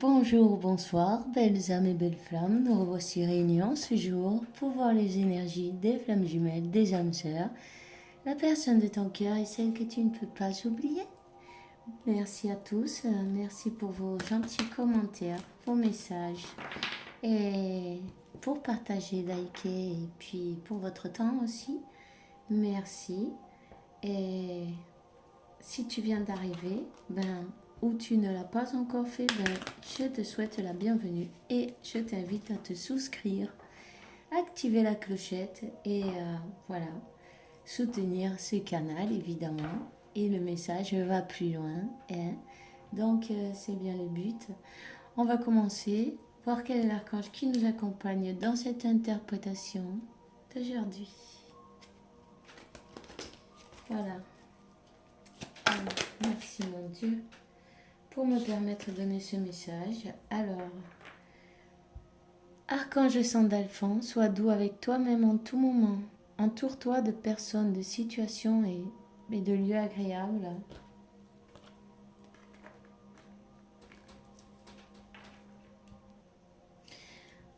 Bonjour, bonsoir, belles âmes et belles flammes. Nous revoici réunis en ce jour pour voir les énergies des flammes jumelles, des âmes sœurs, la personne de ton cœur et celle que tu ne peux pas oublier. Merci à tous, merci pour vos gentils commentaires, vos messages et pour partager, liker et puis pour votre temps aussi. Merci. Et si tu viens d'arriver, ou tu ne l'as pas encore fait, je te souhaite la bienvenue et je t'invite à te souscrire, activer la clochette et voilà, soutenir ce canal évidemment. Et le message va plus loin, hein. Donc c'est bien le but. On va commencer, voir quel est l'archange qui nous accompagne dans cette interprétation d'aujourd'hui. Voilà. Merci mon Dieu pour me permettre de donner ce message. Alors, archange Sandalphon, sois doux avec toi-même en tout moment. Entoure-toi de personnes, de situations et de lieux agréables.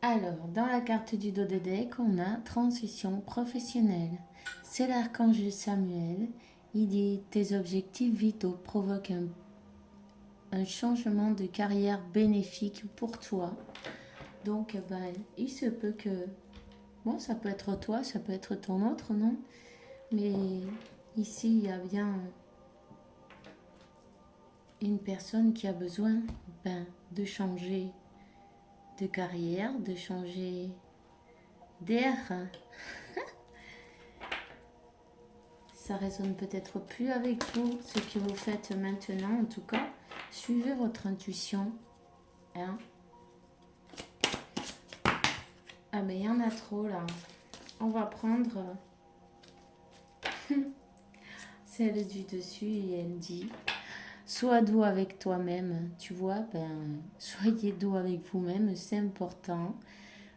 Alors, dans la carte du dos de deck, on a transition professionnelle. C'est l'archange Samuel. Il dit tes objectifs vitaux provoquent un changement de carrière bénéfique pour toi. Donc, il se peut que... Bon, ça peut être toi, ça peut être ton autre, non? Mais ici, il y a bien une personne qui a besoin de changer de carrière, de changer d'air. Ça résonne peut-être plus avec vous, ce que vous faites maintenant. En tout cas, suivez votre intuition. Hein? Ah mais il y en a trop là. On va prendre celle du dessus et elle dit sois doux avec toi-même. Tu vois, soyez doux avec vous-même, c'est important.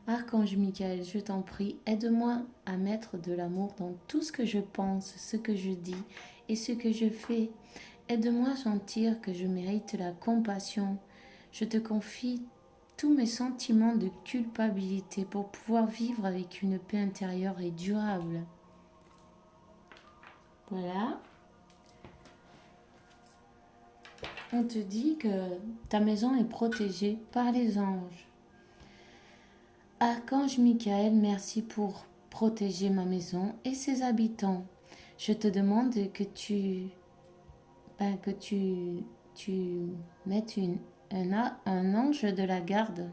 Archange Michael, je t'en prie, aide-moi à mettre de l'amour dans tout ce que je pense, ce que je dis et ce que je fais. Aide-moi à sentir que je mérite la compassion. Je te confie tous mes sentiments de culpabilité pour pouvoir vivre avec une paix intérieure et durable. Voilà. On te dit que ta maison est protégée par les anges. Archange Michael, merci pour protéger ma maison et ses habitants. Je te demande que tu mettes un ange de la garde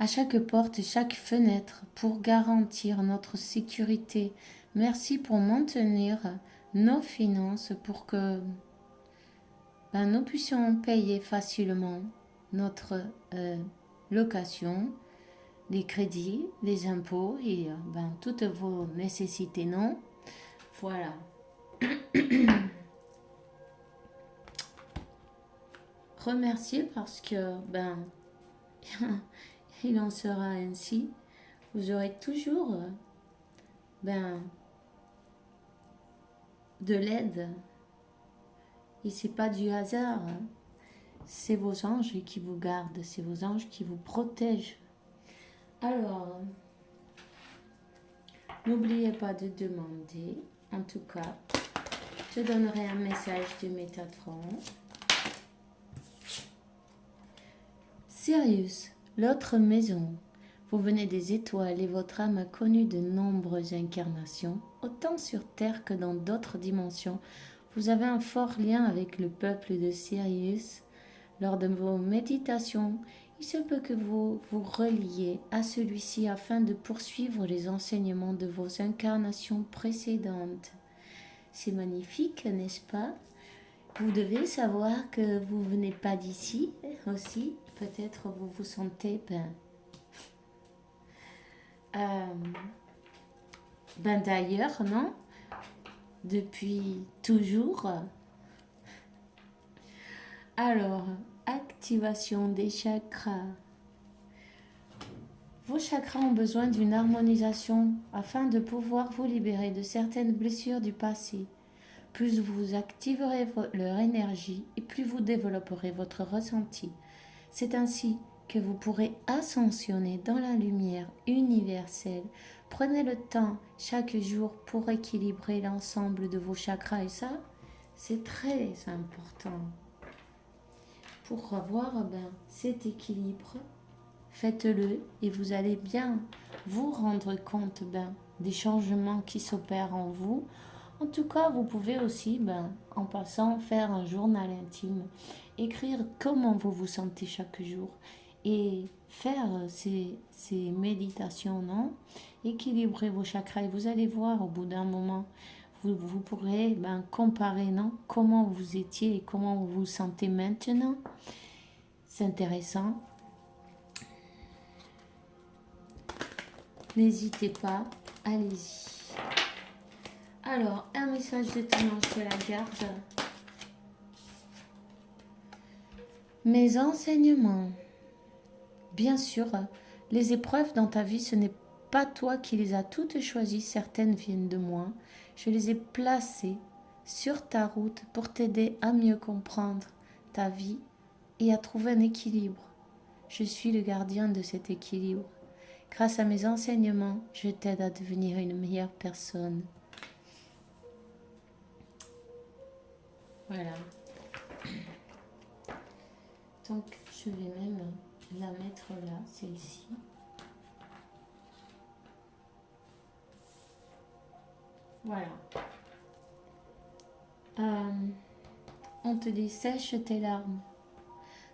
à chaque porte et chaque fenêtre pour garantir notre sécurité. Merci pour maintenir nos finances pour que nous puissions payer facilement notre location, les crédits, les impôts et toutes vos nécessités, non? Voilà. Remerciez parce que il en sera ainsi. Vous aurez toujours de l'aide. Et c'est pas du hasard. C'est vos anges qui vous gardent, c'est vos anges qui vous protègent. Alors, n'oubliez pas de demander. En tout cas, je donnerai un message de Métatron. Sirius, l'autre maison. Vous venez des étoiles et votre âme a connu de nombreuses incarnations, autant sur Terre que dans d'autres dimensions. Vous avez un fort lien avec le peuple de Sirius. Lors de vos méditations, il se peut que vous vous reliez à celui-ci afin de poursuivre les enseignements de vos incarnations précédentes. C'est magnifique, n'est-ce pas? Vous devez savoir que vous venez pas d'ici aussi. Peut-être vous vous sentez d'ailleurs, non? Depuis toujours. Alors, activation des chakras. Vos chakras ont besoin d'une harmonisation afin de pouvoir vous libérer de certaines blessures du passé. Plus vous activerez leur énergie et plus vous développerez votre ressenti. C'est ainsi que vous pourrez ascensionner dans la lumière universelle. Prenez le temps chaque jour pour équilibrer l'ensemble de vos chakras et ça, c'est très important. Pour avoir cet équilibre, faites-le et vous allez bien vous rendre compte des changements qui s'opèrent en vous. En tout cas, vous pouvez aussi, en passant, faire un journal intime, écrire comment vous vous sentez chaque jour et faire ces méditations, non? Équilibrer vos chakras et vous allez voir au bout d'un moment, vous pourrez comparer, non? Comment vous étiez et comment vous vous sentez maintenant. C'est intéressant. N'hésitez pas, allez-y. Alors, un message de témoin chez la garde. Mes enseignements. Bien sûr, les épreuves dans ta vie, ce n'est pas toi qui les as toutes choisies. Certaines viennent de moi. Je les ai placées sur ta route pour t'aider à mieux comprendre ta vie et à trouver un équilibre. Je suis le gardien de cet équilibre. Grâce à mes enseignements, je t'aide à devenir une meilleure personne. Voilà. Donc, je vais même la mettre là, celle-ci. Voilà. On te dit, sèche tes larmes.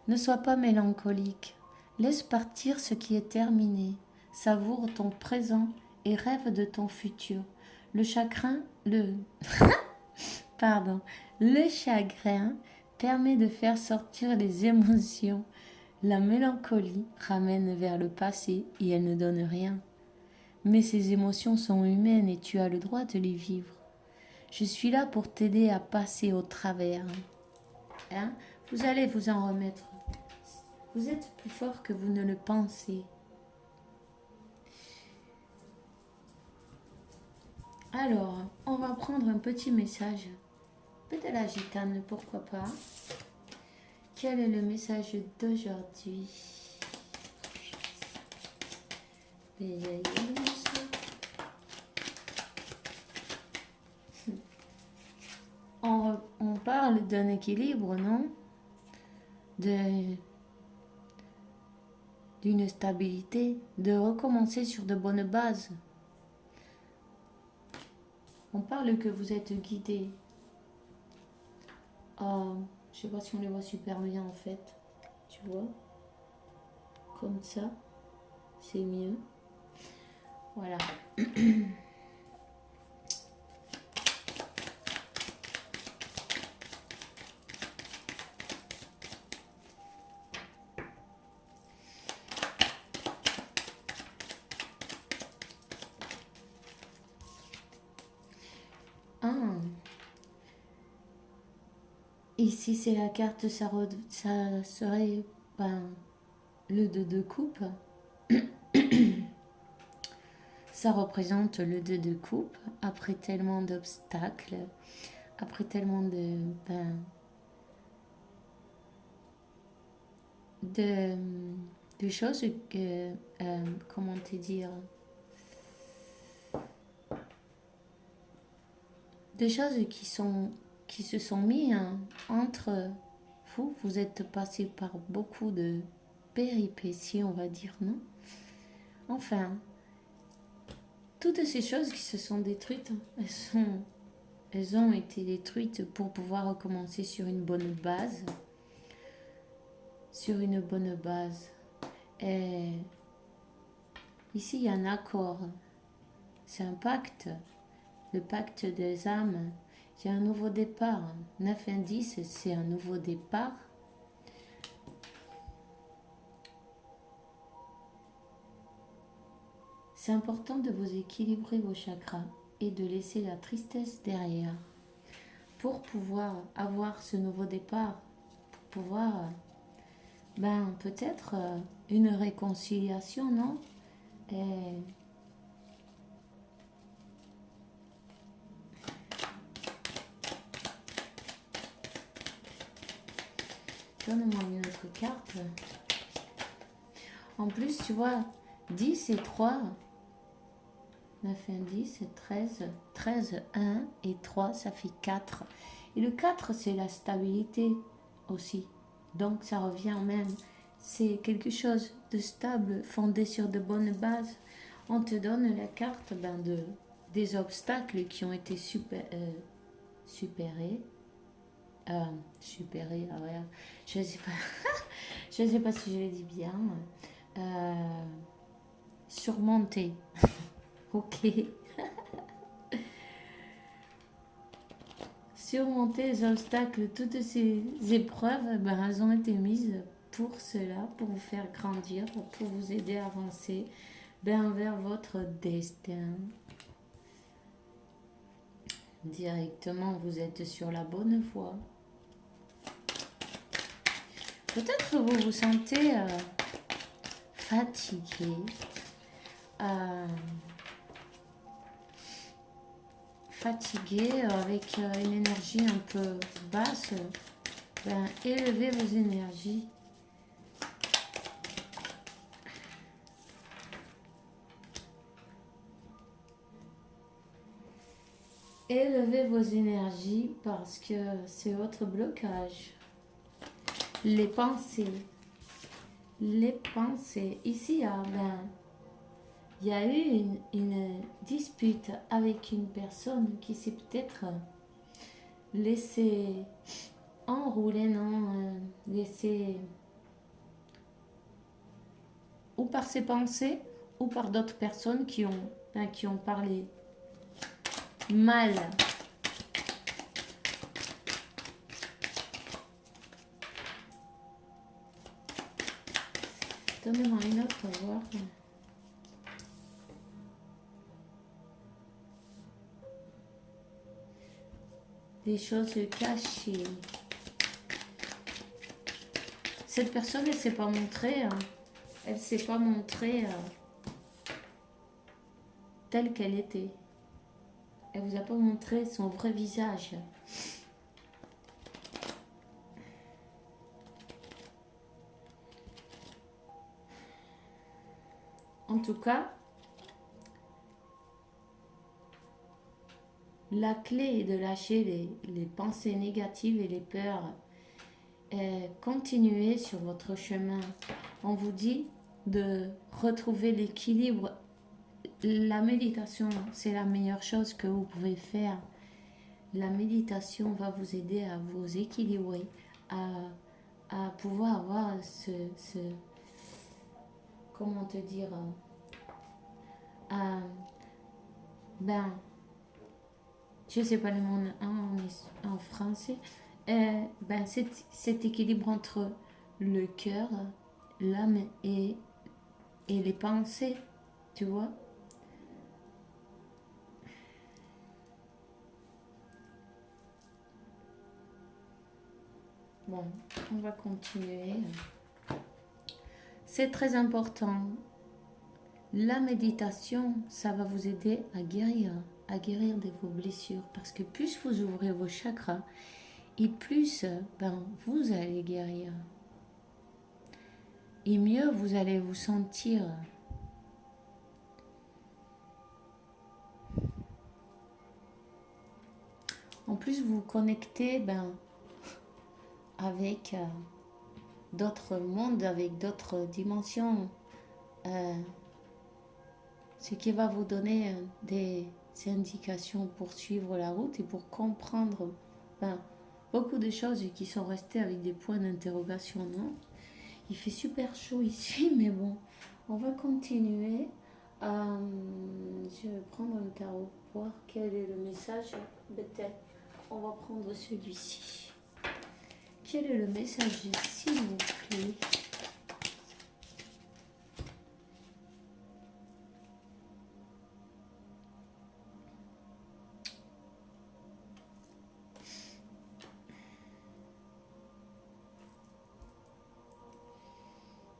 Ne sois pas mélancolique. Laisse partir ce qui est terminé. Savoure ton présent et rêve de ton futur. Le chagrin permet de faire sortir les émotions. La mélancolie ramène vers le passé et elle ne donne rien. Mais ces émotions sont humaines et tu as le droit de les vivre. Je suis là pour t'aider à passer au travers. Vous allez vous en remettre. Vous êtes plus fort que vous ne le pensez. Alors, on va prendre un petit message. De la gitane, pourquoi pas. Quel est le message d'aujourd'hui? On parle d'un équilibre, non? D'une stabilité, de recommencer sur de bonnes bases. On parle que vous êtes guidé. Je sais pas si on les voit super bien en fait. Tu vois? Comme ça. C'est mieux. Voilà. Ici, c'est la carte, ça serait le 2 de coupe. Ça représente le 2 de coupe. Après tellement d'obstacles, après tellement de choses que, comment te dire, des choses qui se sont mises entre vous. Vous êtes passé par beaucoup de péripéties, on va dire, non? Enfin, toutes ces choses qui se sont détruites, elles ont été détruites pour pouvoir recommencer sur une bonne base. Sur une bonne base. Et ici, il y a un accord. C'est un pacte. Le pacte des âmes. Il y a un nouveau départ. 9 indices, c'est un nouveau départ. C'est important de vous équilibrer vos chakras et de laisser la tristesse derrière pour pouvoir avoir ce nouveau départ, pour pouvoir, peut-être une réconciliation, non? Et donne-moi une autre carte. En plus, tu vois, 10 et 3, 9 et 10 et 13, 13, 1 et 3, ça fait 4. Et le 4, c'est la stabilité aussi. Donc ça revient au même. C'est quelque chose de stable, fondé sur de bonnes bases. On te donne la carte des obstacles qui ont été supérés. Supérés, ah ouais, je sais pas, je sais pas si je le dis bien. Euh, Surmonter. Ok. Surmonter les obstacles, toutes ces épreuves, ben, elles ont été mises pour cela, pour vous faire grandir, pour vous aider à avancer ben, vers votre destin. Directement, vous êtes sur la bonne voie. Peut-être que vous vous sentez fatigué, euh, avec une énergie un peu basse. Ben, élevez vos énergies. Élevez vos énergies parce que c'est votre blocage. Les pensées. Les pensées. Ici, il y a eu une dispute avec une personne qui s'est peut-être laissé enrouler, non, laissé ou par ses pensées ou par d'autres personnes qui ont parlé mal. Donnez-moi une autre, on va voir. Des choses cachées. Cette personne, elle ne s'est pas montrée. Elle s'est pas montrée telle qu'elle était. Elle vous a pas montré son vrai visage. En tout cas, la clé est de lâcher les pensées négatives et les peurs. Continuez sur votre chemin. On vous dit de retrouver l'équilibre. La méditation, c'est la meilleure chose que vous pouvez faire. La méditation va vous aider à vous équilibrer, à pouvoir avoir comment te dire, ben, je sais pas le mot en français, ben, cet équilibre entre le cœur, l'âme et les pensées, tu vois. Bon, on va continuer. C'est très important. La méditation, ça va vous aider à guérir de vos blessures. Parce que plus vous ouvrez vos chakras, et plus ben, vous allez guérir. Et mieux vous allez vous sentir. En plus, vous vous connectez avec d'autres mondes, avec d'autres dimensions. Ce qui va vous donner des indications pour suivre la route et pour comprendre beaucoup de choses qui sont restées avec des points d'interrogation. Non, il fait super chaud ici, mais bon, on va continuer. Je vais prendre un tarot pour voir quel est le message. Peut-être on va prendre celui-ci. Quel est le message, s'il vous plaît?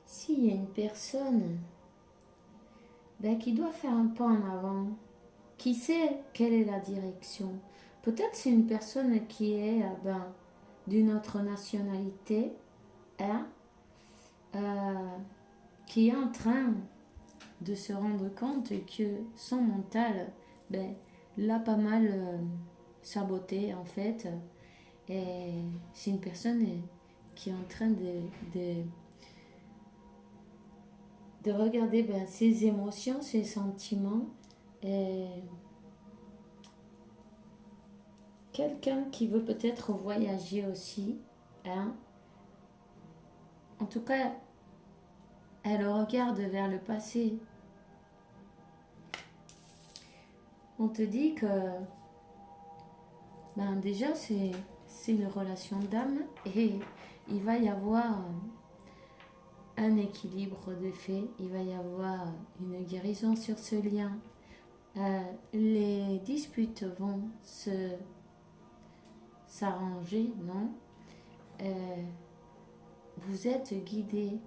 S'il y a une personne qui doit faire un pas en avant, qui sait quelle est la direction. Peut-être c'est une personne qui est d'une autre nationalité, hein, qui est en train de se rendre compte que son mental l'a pas mal saboté en fait. Et c'est une personne qui est en train de regarder ses émotions, ses sentiments. Et quelqu'un qui veut peut-être voyager aussi. Hein. En tout cas, elle regarde vers le passé. On te dit que déjà c'est une relation d'âme et il va y avoir un équilibre de fait, il va y avoir une guérison sur ce lien. Les disputes vont s'arranger, non? Vous êtes guidé.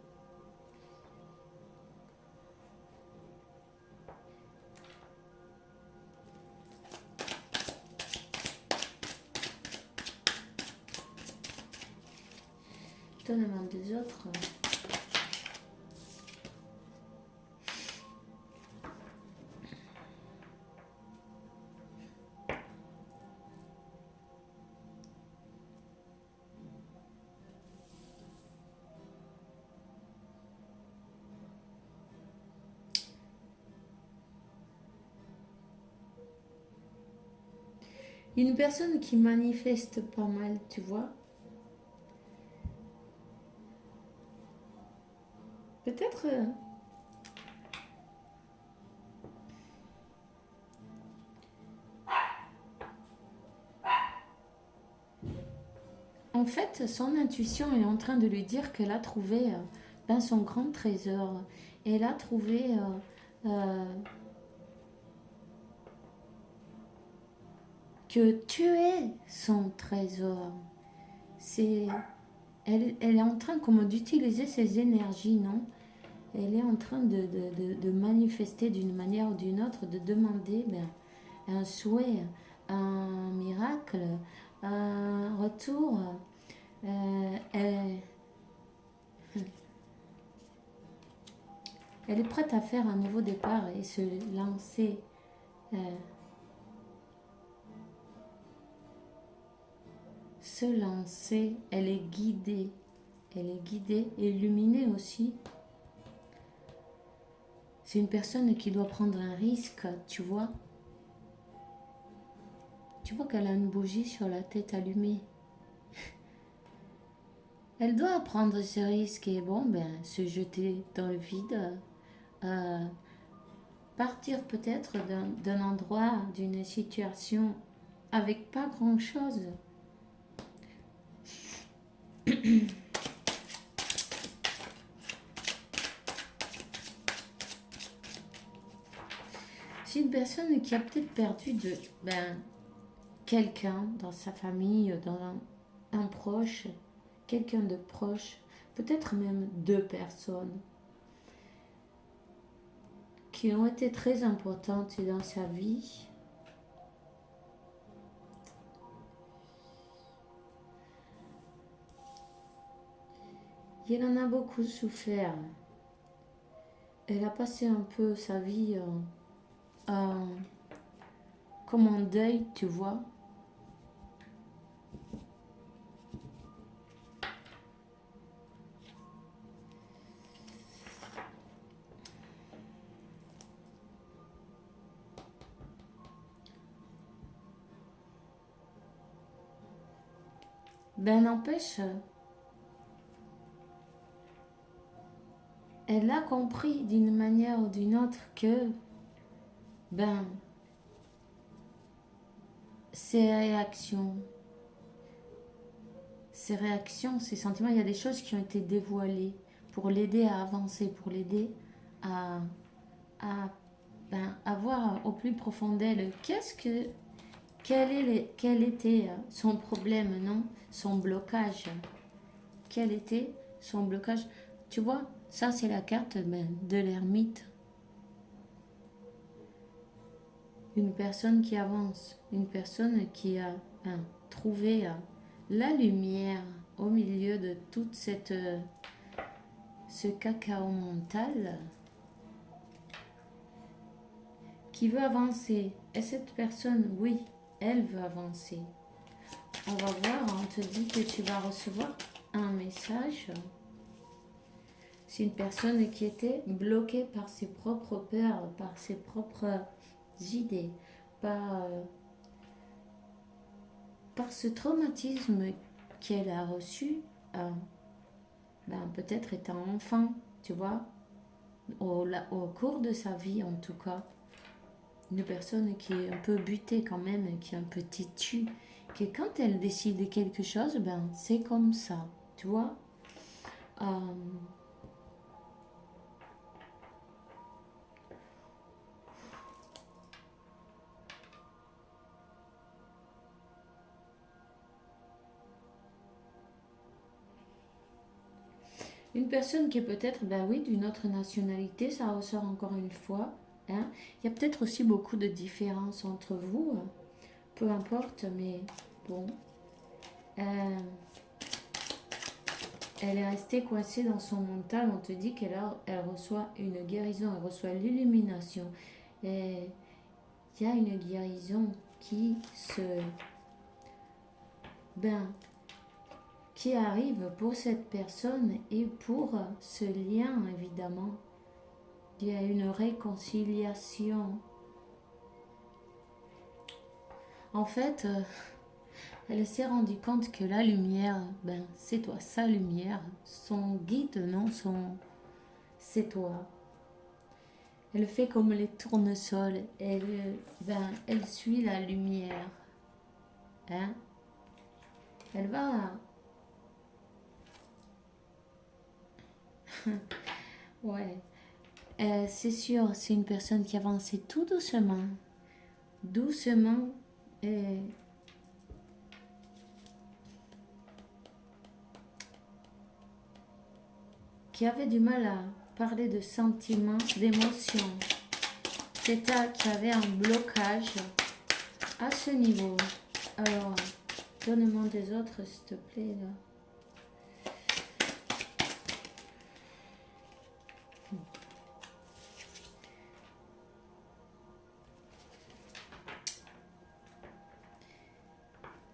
Je te demande des autres. Une personne qui manifeste pas mal, tu vois. Peut-être en fait, son intuition est en train de lui dire qu'elle a trouvé son grand trésor. Elle a trouvé que tu es son trésor. Elle est en train comme d'utiliser ses énergies, non? Elle est en train de manifester d'une manière ou d'une autre, de demander un souhait, un miracle, un retour. Elle est prête à faire un nouveau départ et se lancer. Elle est guidée. Elle est guidée et illuminée aussi. C'est une personne qui doit prendre un risque, tu vois. Tu vois qu'elle a une bougie sur la tête allumée. Elle doit prendre ce risque et se jeter dans le vide. Partir peut-être d'un endroit, d'une situation avec pas grand-chose. C'est une personne qui a peut-être perdu quelqu'un dans sa famille, dans un proche, quelqu'un de proche, peut-être même deux personnes qui ont été très importantes dans sa vie. Il en a beaucoup souffert. Elle a passé un peu sa vie comme en deuil, tu vois. N'empêche, elle a compris d'une manière ou d'une autre que ses réactions, ses sentiments, il y a des choses qui ont été dévoilées pour l'aider à avancer, pour l'aider à voir au plus profond d'elle quel était son problème, non? Son blocage. Quel était son blocage? Tu vois, ça c'est la carte de l'ermite. Une personne qui avance, une personne qui a trouvé la lumière au milieu de toute cette ce cacao mental qui veut avancer. Et cette personne, oui, elle veut avancer. On va voir, on te dit que tu vas recevoir un message. C'est une personne qui était bloquée par ses propres peurs, par ses propres idées, par ce traumatisme qu'elle a reçu, peut-être étant enfant, tu vois, au cours de sa vie en tout cas. Une personne qui est un peu butée quand même, qui est un peu têtue, que quand elle décide quelque chose, c'est comme ça, tu vois. Euh, Une personne qui est peut-être, oui, d'une autre nationalité, ça ressort encore une fois. Hein. Il y a peut-être aussi beaucoup de différences entre vous, peu importe, mais bon. Elle est restée coincée dans son mental. On te dit elle reçoit une guérison, elle reçoit l'illumination. Et il y a une guérison qui arrive pour cette personne et pour ce lien, évidemment. Il y a une réconciliation. En fait, elle s'est rendue compte que la lumière, c'est toi, sa lumière, son guide, non, c'est toi. Elle fait comme les tournesols, elle suit la lumière. Hein? Elle va. Ouais. C'est sûr, c'est une personne qui avançait tout doucement. Doucement. Qui avait du mal à parler de sentiments, d'émotions. Qui avait un blocage à ce niveau. Alors, donne-moi des autres, s'il te plaît, là.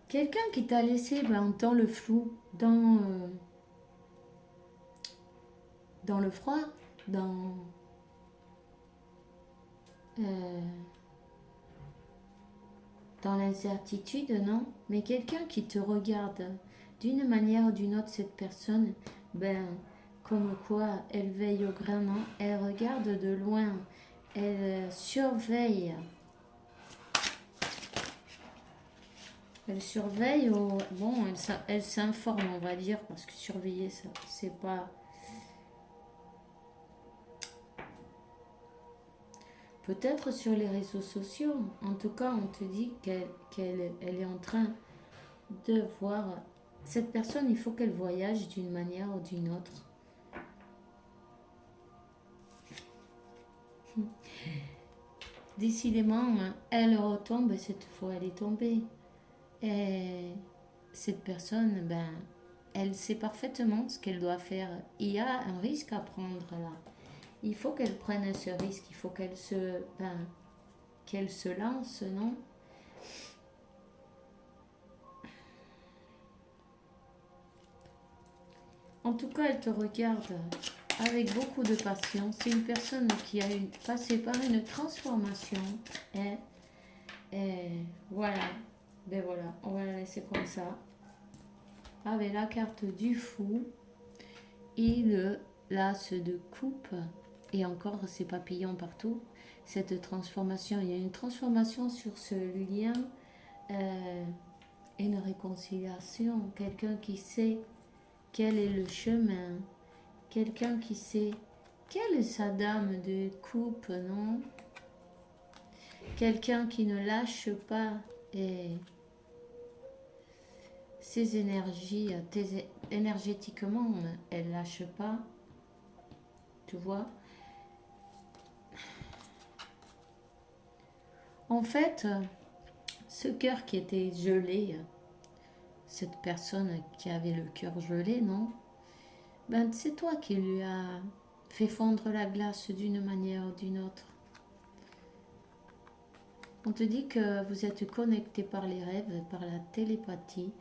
Quelqu'un qui t'a laissé dans le flou, dans le froid, dans l'incertitude, non? Mais quelqu'un qui te regarde d'une manière ou d'une autre, cette personne, comme quoi elle veille au grain, non? Elle regarde de loin, elle surveille. Elle surveille, elle s'informe, on va dire, parce que surveiller, ça, c'est pas... Peut-être sur les réseaux sociaux. En tout cas, on te dit qu'elle est en train de voir... Cette personne, il faut qu'elle voyage d'une manière ou d'une autre. Décidément, elle retombe, cette fois, elle est tombée. Et cette personne, elle sait parfaitement ce qu'elle doit faire. Il y a un risque à prendre là. Il faut qu'elle prenne ce risque, il faut qu'elle se lance, non? En tout cas, elle te regarde avec beaucoup de patience. C'est une personne qui a passé par une transformation. Et voilà. Voilà, on va la laisser comme ça. Avec la carte du fou et l'as de coupe. Et encore ces papillons partout. Cette transformation, il y a une transformation sur ce lien. Une réconciliation. Quelqu'un qui sait quel est le chemin. Quelqu'un qui sait quelle est sa dame de coupe, non? Quelqu'un qui ne lâche pas ses énergies, énergétiquement, elle ne lâche pas. Tu vois? En fait, ce cœur qui était gelé, cette personne qui avait le cœur gelé, non? Ben, c'est toi qui lui as fait fondre la glace d'une manière ou d'une autre. On te dit que vous êtes connecté par les rêves, par la télépathie,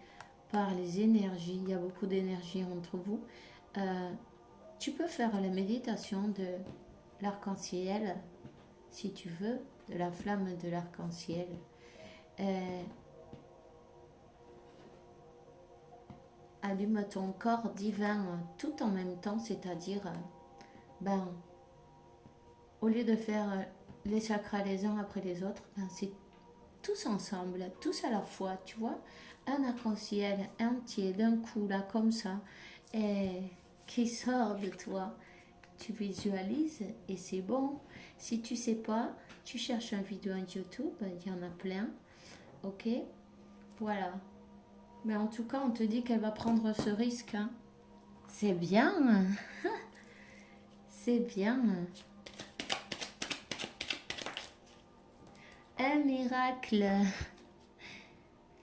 par les énergies. Il y a beaucoup d'énergie entre vous. Euh, Tu peux faire la méditation de l'arc-en-ciel, si tu veux, de la flamme de l'arc-en-ciel. Euh, Allume ton corps divin tout en même temps, c'est-à-dire, ben, au lieu de faire les chakras les uns après les autres, ben, c'est tous ensemble, tous à la fois, tu vois. Un arc-en-ciel entier d'un coup, là, comme ça, et qui sort de toi. Tu visualises et c'est bon. Si tu sais pas, tu cherches une vidéo sur YouTube, il y en a plein. Ok? Voilà. Mais en tout cas, on te dit qu'elle va prendre ce risque, hein. C'est bien. C'est bien. Un miracle.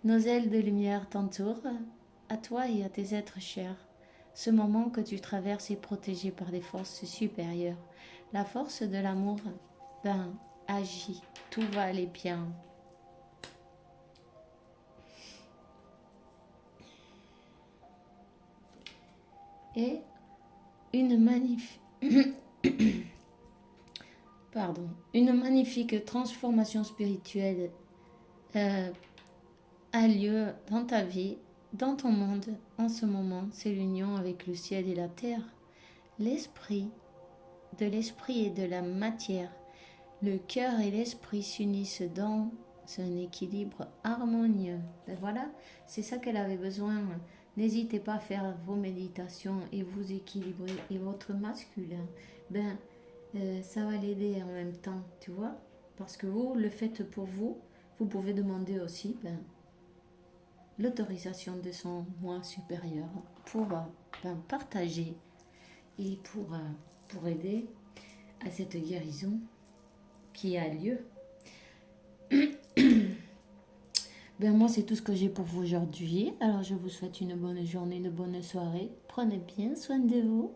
Nos ailes de lumière t'entourent, à toi et à tes êtres chers. Ce moment que tu traverses est protégé par des forces supérieures. La force de l'amour, ben, agit. Tout va aller bien. Et une magnifique... Pardon. Une magnifique transformation spirituelle euh, a lieu dans ta vie, dans ton monde, en ce moment. C'est l'union avec le ciel et la terre. L'esprit, de l'esprit et de la matière. Le cœur et l'esprit s'unissent dans un équilibre harmonieux. Ben voilà, c'est ça qu'elle avait besoin. N'hésitez pas à faire vos méditations et vous équilibrer. Et votre masculin, ben, ça va l'aider en même temps, tu vois. Parce que vous le faites pour vous. Vous pouvez demander aussi ben, l'autorisation de son moi supérieur pour ben, partager et pour aider à cette guérison qui a lieu. Ben moi, c'est tout ce que j'ai pour vous aujourd'hui. Alors, je vous souhaite une bonne journée, une bonne soirée. Prenez bien soin de vous.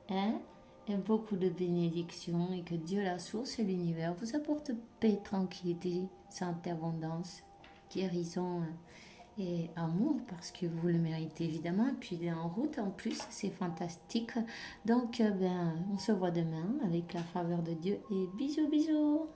Hein? Et beaucoup de bénédictions. Et que Dieu, la source et l'univers, vous apporte paix, tranquillité, santé, abondance, guérison et amour. Parce que vous le méritez, évidemment. Et puis, il est en route en plus. C'est fantastique. Donc, ben, on se voit demain avec la faveur de Dieu. Et bisous, bisous.